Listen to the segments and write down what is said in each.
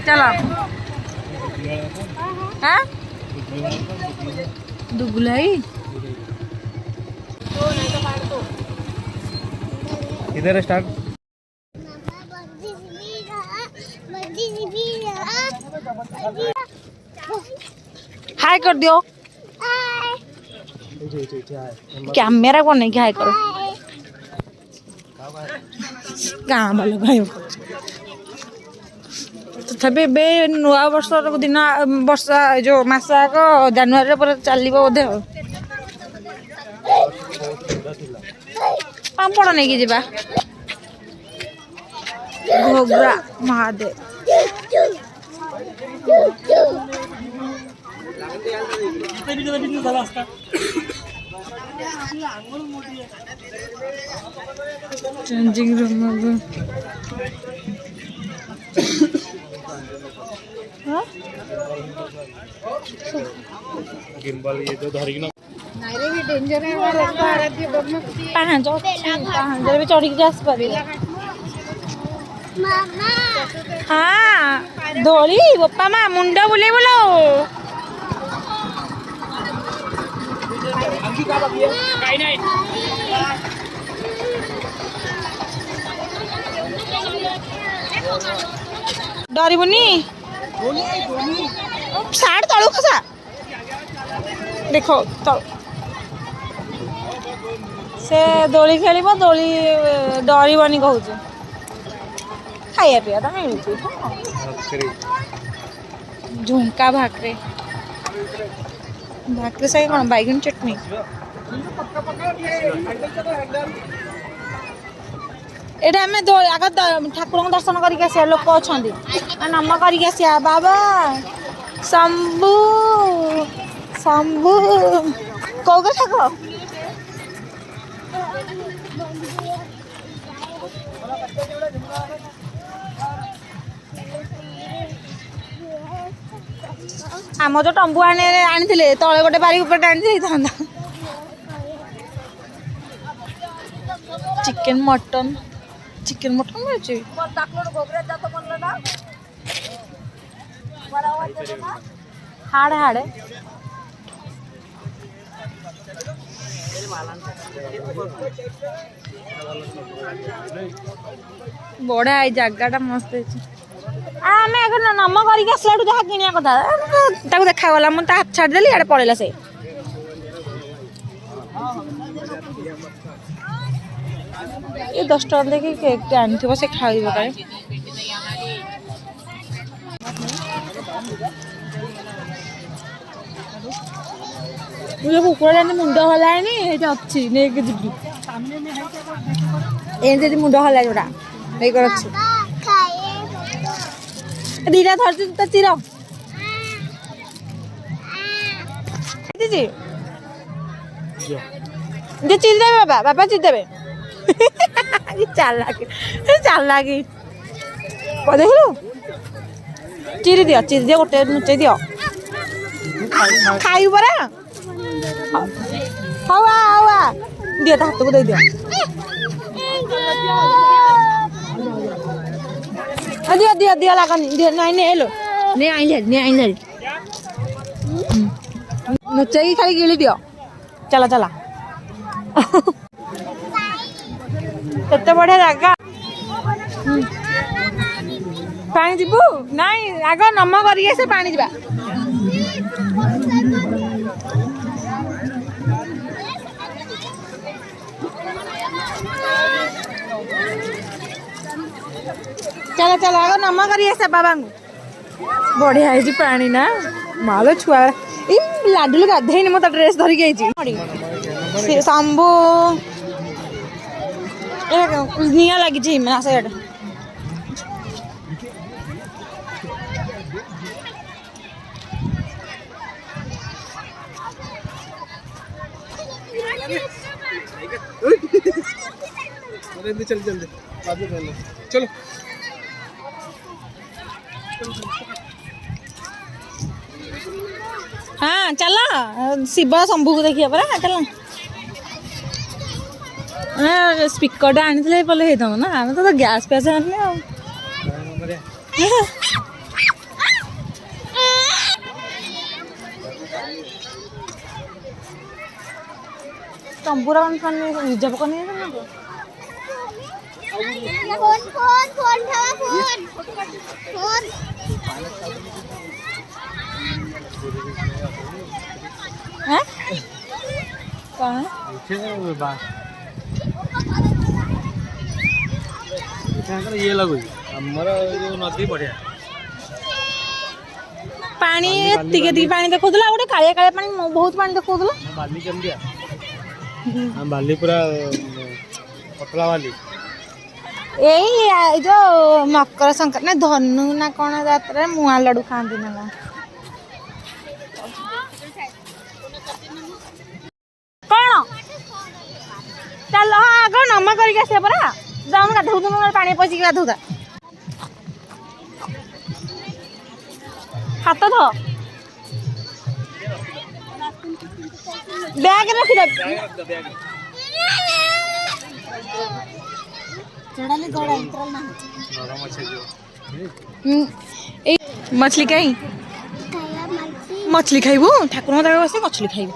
चलो हाँ दुगुलाई इधर स्टार्ट हाय कर दियो कैमरा को नहीं हाय करो गाँ वाला भाई तथापि बे नुआ वर्ष दिन वर्षा जो मास आग जनवरी पर चलो बोधे पापड़ नहीं कि जा Ghogra Mahadev changing room gimbal ये जो धरिक ना नाइरे भी डेंजर है पांच भी चढ़ी के आस पारे मामा हाँ धोली बप्पा माँ मुंडा बुले बोलो डरबुनी साड़ तलू खसा देख तल से दोली खेल दोली डरबनी कहूँ खाया पिया तो मिलूँ झुंका भाकरे भाकरे सागे कौन बैगन चटनी एटा आम आग ठाकुर दर्शन करके लोक अच्छा नम कर बाबा शंभु शंभु कौ ठाकुर आम जो टंबू आनी तले गोटे बारी ऊपर आनी था चिकेन मटन मिलूँ हाड़े हाड़े बड़ा है जगह मस्त आम नम करके आसला जहाँ किनिया कथा देखागला मुझे हाथ छाड़देली आड़े पड़ेगा से ये 10 टका देखिए केक आनी से खाई मुझे कुकुड़ा मुंड हलानी अच्छी नहीं जी एमती मुंड हला जोड़ा नहीं अच्छी दीटा धरती तो चिर दीदी चिर देवे बाबा बाबा चिर देवे चालाकी देख चिरी दियो गोटे नुचे दियो खाई परा हाँ दियो तो हाथ को दे दियो दियो दियो दियो लागनी दियो नहीं नहीं लो नहीं आई नुचे की खाली गिली दियो चला चला केते बढ़िया जगह पानी जीवु नाई आग नम करिए से पानी जीवा चलो चलो आग नम करिए से बाबा बढ़िया है पानी ना मालो छुआ लाडू गाधे मत ड्रेस धरिकी शंभु निया लगी साइड चल जल्दी चलो हाँ चलो शिव शंभु को देखिए परा चलो स्पीकर आनी पले ना आम तो गैस पैसे आने तंबूरा पानी रिजर्व करने फोन फोन फोन खावा फोन फोन हैं कहाँ ये लगू हमर जो नदी बढ़िया पानी एतिके पानी देखौला गोटे कालिया कालिया पानी बहुत पानी देखौला बाली केमतिया हम बाली पूरा पतला वाली जो मकर संक्रांति ना धनु ना कौन जात्रा मुआ लड्डू खाती ना कौन चल आग नमा करके आस परा जाऊन गाधौ पानी पशिक गाधौता हाथ धो बैग रखी मछली कहीं मछली खाइबू ठाकुर बस मछली खाइबू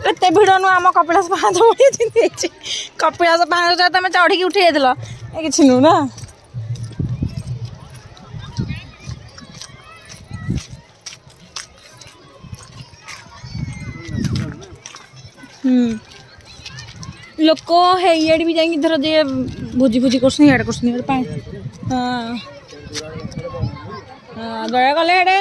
एत भिड़ नु आम कपिलास पाँच बढ़ी कपिलास 5 तुम चढ़ी उठे जाइल कि नु ना लोक है भी जाएंगे धर जे भोजी भोजी कर हाँ दया कले एडे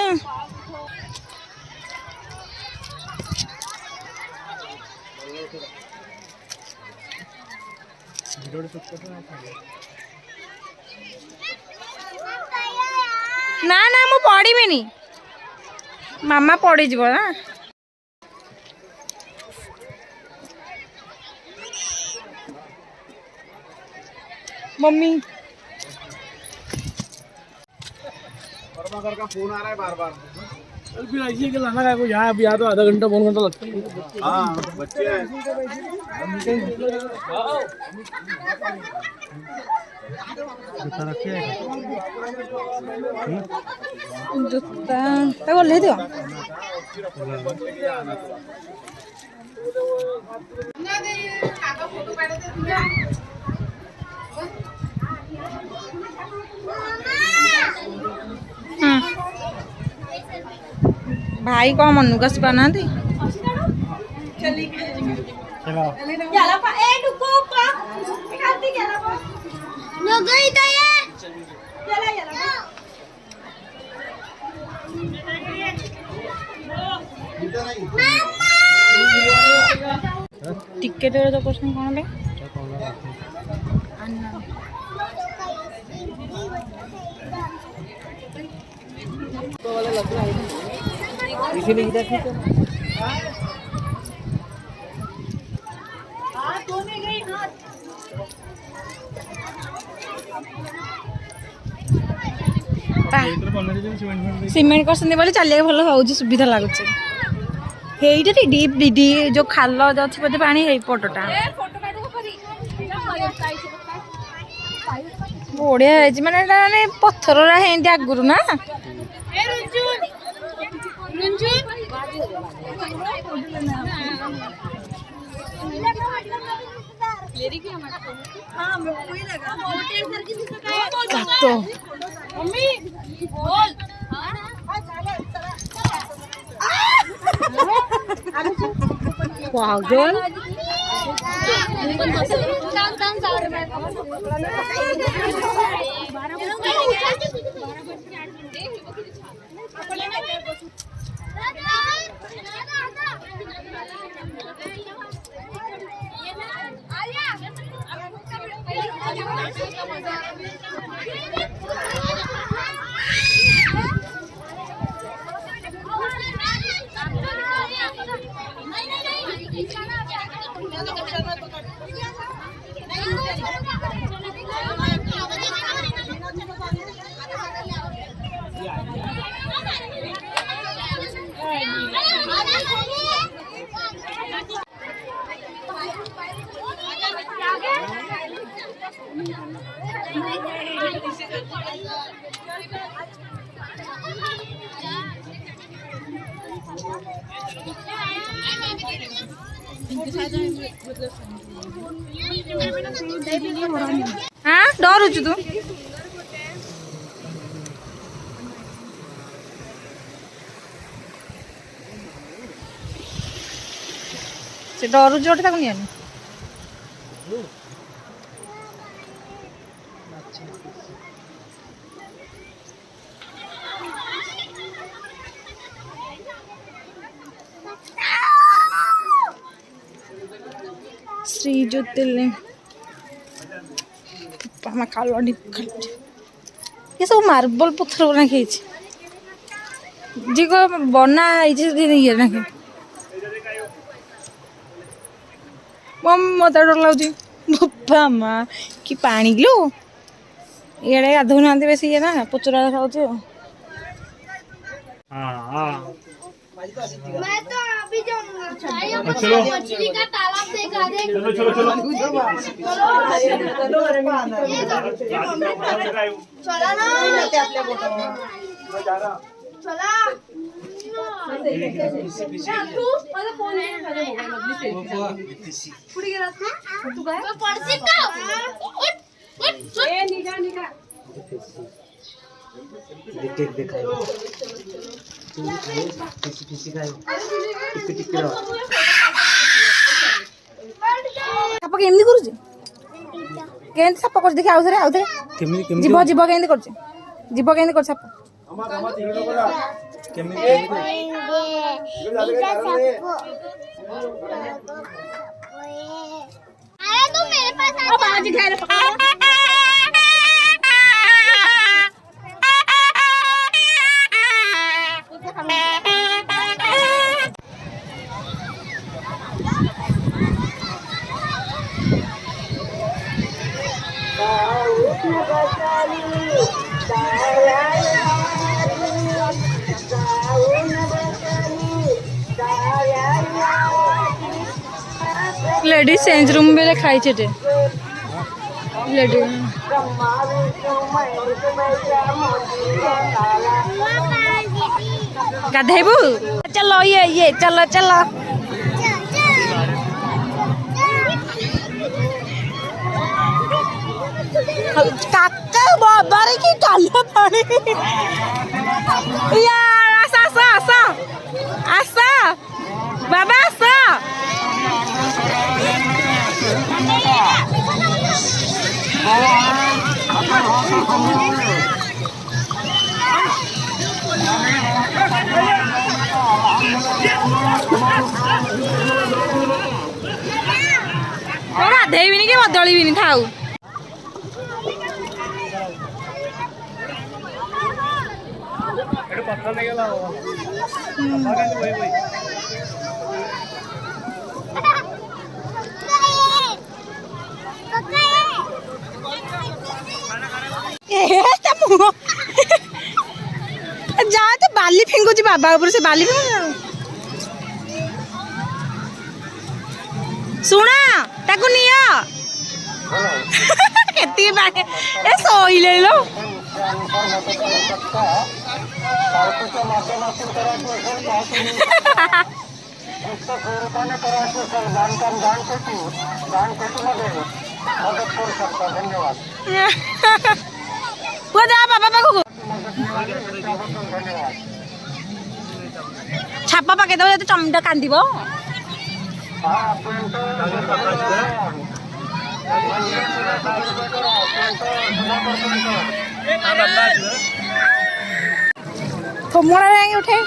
ना ना मु पढ़ी मामा पड़ी जीव ना मम्मी का फोन आ रहा है बार बार फिर ऐसे कि लाना का कोई यहाँ अभी आ तो आधा घंटा 1 घंटा लगता है हाँ बच्चे जूता तो ले दियो भाई कौन मनु कस बना दी टिकेट तो क्वेश्चन कौन बे इसीलिए इधर ठीक है सीमेंट कर चलिए भल हो सुविधा लगुच डीप जो खाल अच्छे बोधे पानी पटटा बढ़िया माने पत्थर आगुरी ना Wow, John. हाँ डरुचु तू से डरुचु गोटे ताको नियानी श्री ज्योतिर्लिंग पामा खालो ये सब मार्बल पत्थर बना के जी को बना ये ना मत डर लगे बापा माँ कि पानी लो ये गाधो ना बेस ये ना पुचुरा खाऊ मैं तो अभी जाऊंगा मछली का तालाब देखा दे चला ना चला साप केमती करूची केमती साप कर देखि आउथरे आउथरे जीव जीव केमती करछ जीव केमती कर साप अरे तू मेरे पास आ पांच घेर पकड़ लेडीज चेंज रूम बेले खाई छे लेडी गाधेबू चलो ये चलो चलो काका बाबारे की काला पानी यार आसा आसा आसा आसा बाबा आसा गाधेबिनी कि बदलिबिनी थाऊ जा तो बाली फिंगुची बाबा ऊपर से बाली सुना ताकू निया केती बाटे ए सोइले लो बाबा पाखु छापा पकई दब तो चमटा कांदिब कमड़ा उठे